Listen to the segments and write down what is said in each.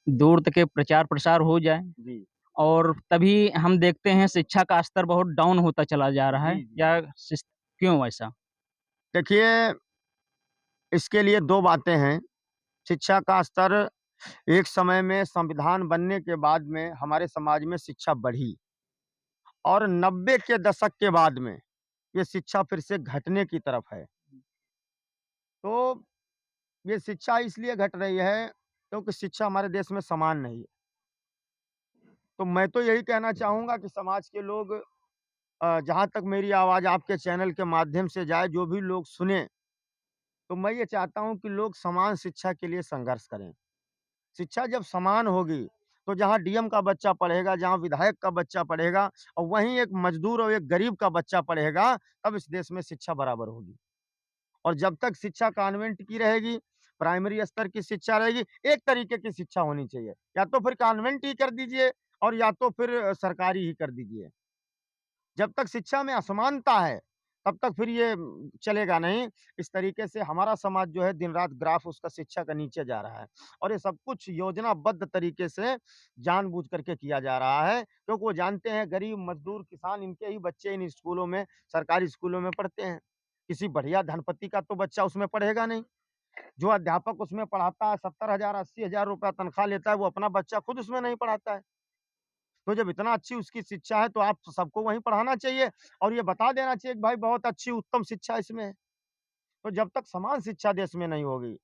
दूर तक के प्रचार-प्रसार हो जाए जी। और तभी हम देखते हैं शिक्षा का स्तर बहुत डाउन होता चला जा रहा है जी, जी। या सिस क्यों ऐसा? देखिए, इसके लिए 2 बातें हैं। शिक्षा का स्तर एक समय में संविधान बनने के बाद में हमारे समाज में शिक्षा बढ़ी और 90 के दशक के बाद में ये शिक्षा फिर से घटने की तरफ है। तो ये शिक्षा इसलिए घट रही है क्योंकि शिक्षा हमारे देश में समान नहीं है। तो मैं तो यही कहना चाहूँगा कि समाज के लोग जहाँ तक मेरी आवाज़ आपके चैनल के माध्यम से जाए, जो भी लोग सुनें, तो मैं ये चाहता हूँ कि लोग समान शिक्षा के लिए संघर्ष करें। शिक्षा जब समान होगी, तो जहाँ डीएम का बच्चा पढ़ेगा, जहाँ विधायक का बच्चा पढ़ेगा और वहीं एक मज़दूर और एक गरीब का बच्चा पढ़ेगा, तब इस देश में शिक्षा बराबर होगी। और जब तक शिक्षा कॉन्वेंट की रहेगी, प्राइमरी स्तर की शिक्षा रहेगी, एक तरीके की शिक्षा होनी चाहिए। या तो फिर कॉन्वेंट ही कर दीजिए और या तो फिर सरकारी ही कर दीजिए। जब तक शिक्षा में असमानता है, तब तक फिर ये चलेगा नहीं। इस तरीके से हमारा समाज जो है दिन-रात ग्राफ उसका शिक्षा का नीचे जा रहा है और ये सब कुछ योजनाबद्ध तरीके से जानबूझ करके किया जा रहा है, क्योंकि वो जानते हैं गरीब, मज़दूर, किसान इनके ही बच्चे इन स्कूलों में, सरकारी स्कूलों में पढ़ते हैं। किसी बढ़िया धनपति का तो बच्चा उसमें पढ़ेगा नहीं। जो अध्यापक उसमें पढ़ाता है 70,000 80,000 रुपया तनख्वाह लेता है, वो अपना बच्चा खुद उसमें नहीं पढ़ाता है। तो जब इतना अच्छी उसकी शिक्षा है, तो आप सबको वहीं पढ़ाना चाहिए और ये बता देना चाहिए कि भाई बहुत अच्छी उत्तम शिक्षा इसमें है। तो जब तक समान शिक्षा देश में नहीं होगी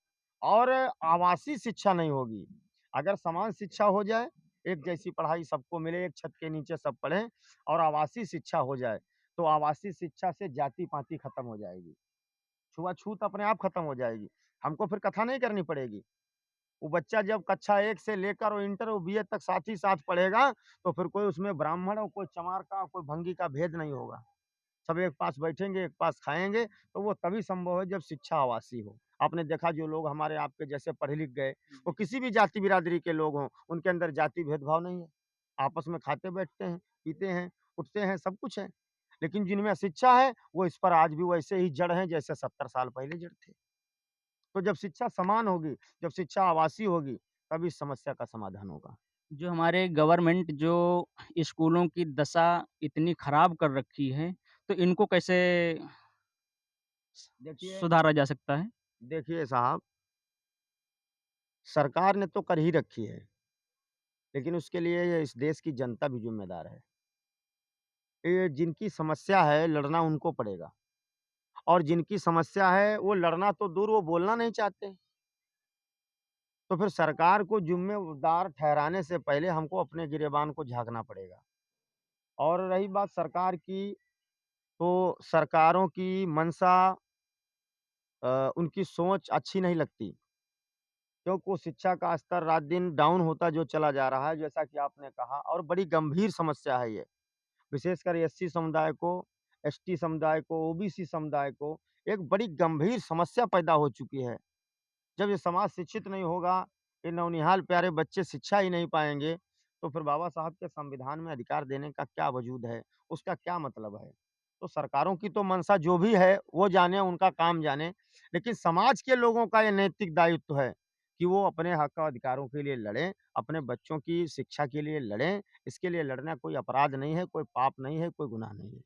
और आवासीय शिक्षा नहीं होगी, अगर समान शिक्षा हो जाए, एक जैसी पढ़ाई सबको मिले, एक छत के नीचे सब पढ़ें और आवासीय शिक्षा हो जाए, तो आवासीय शिक्षा से जाति-पाति खत्म हो जाएगी। छुआ-छूत अपने आप खत्म हो जाएगी। हमको फिर कथा नहीं करनी पड़ेगी। वो बच्चा जब कक्षा 1 से लेकर वो इंटर और बीए तक साथ ही साथ पढ़ेगा, तो फिर कोई उसमें ब्राह्मण और कोई चमार का, कोई भंगी का भेद नहीं होगा। सब एक पास बैठेंगे, एक पास खाएँगे, तो वो तभी संभव है जब शिक्षा आवासीय हो। आपने देखा जो लोग हमारे आपके जैसे पढ़-लिख गए, वो किसी भी जाति-बिरादरी के लोग हों, उनके अंदर जाति भेदभाव नहीं है। आपस में खाते-बैठते हैं, पीते हैं, उठते हैं, सब कुछ है। लेकिन जिनमें शिक्षा है, वो इस पर आज भी वैसे ही जड़ हैं जैसे 70 साल पहले जड़ थे। तो जब शिक्षा समान होगी, जब शिक्षा आवासीय होगी, तब इस समस्या का समाधान होगा। जो हमारे गवर्नमेंट जो स्कूलों की दशा इतनी खराब कर रखी है, तो इनको कैसे देखिए सुधारा जा सकता है? देखिए साहब, सरकार ने तो कर ही रखी है, लेकिन उसके लिए ये इस देश की जनता भी ज़िम्मेदार है। ये जिनकी समस्या है, लड़ना उनको पड़ेगा और जिनकी समस्या है, वो लड़ना तो दूर, वो बोलना नहीं चाहते। तो फिर सरकार को ज़िम्मेदार ठहराने से पहले हमको अपने गिरेबान को झाँकना पड़ेगा। और रही बात सरकार की, तो सरकारों की मंशा उनकी सोच अच्छी नहीं लगती। क्योंकि वो शिक्षा का स्तर रात-दिन डाउन होता जो चला जा रहा है, जैसा कि आपने कहा और बड़ी गंभीर समस्या है ये। विशेषकर एससी समुदाय को, एसटी समुदाय को, ओबीसी समुदाय को एक बड़ी गंभीर समस्या पैदा हो चुकी है। जब ये समाज शिक्षित नहीं होगा, ये नौनिहाल प्यारे बच्चे शिक्षा ही नहीं पाएँगे, तो फिर बाबा साहब के संविधान में अधिकार देने का क्या वजूद है? उसका क्या मतलब है? तो सरकारों की तो मंशा जो भी है, वो जाने, उनका काम जाने, लेकिन समाज के लोगों का ये नैतिक दायित्व है कि वो अपने हक और अधिकारों के लिए लड़ें, अपने बच्चों की शिक्षा के लिए लड़ें। इसके लिए लड़ना कोई अपराध नहीं है, कोई पाप नहीं है, कोई गुनाह नहीं है।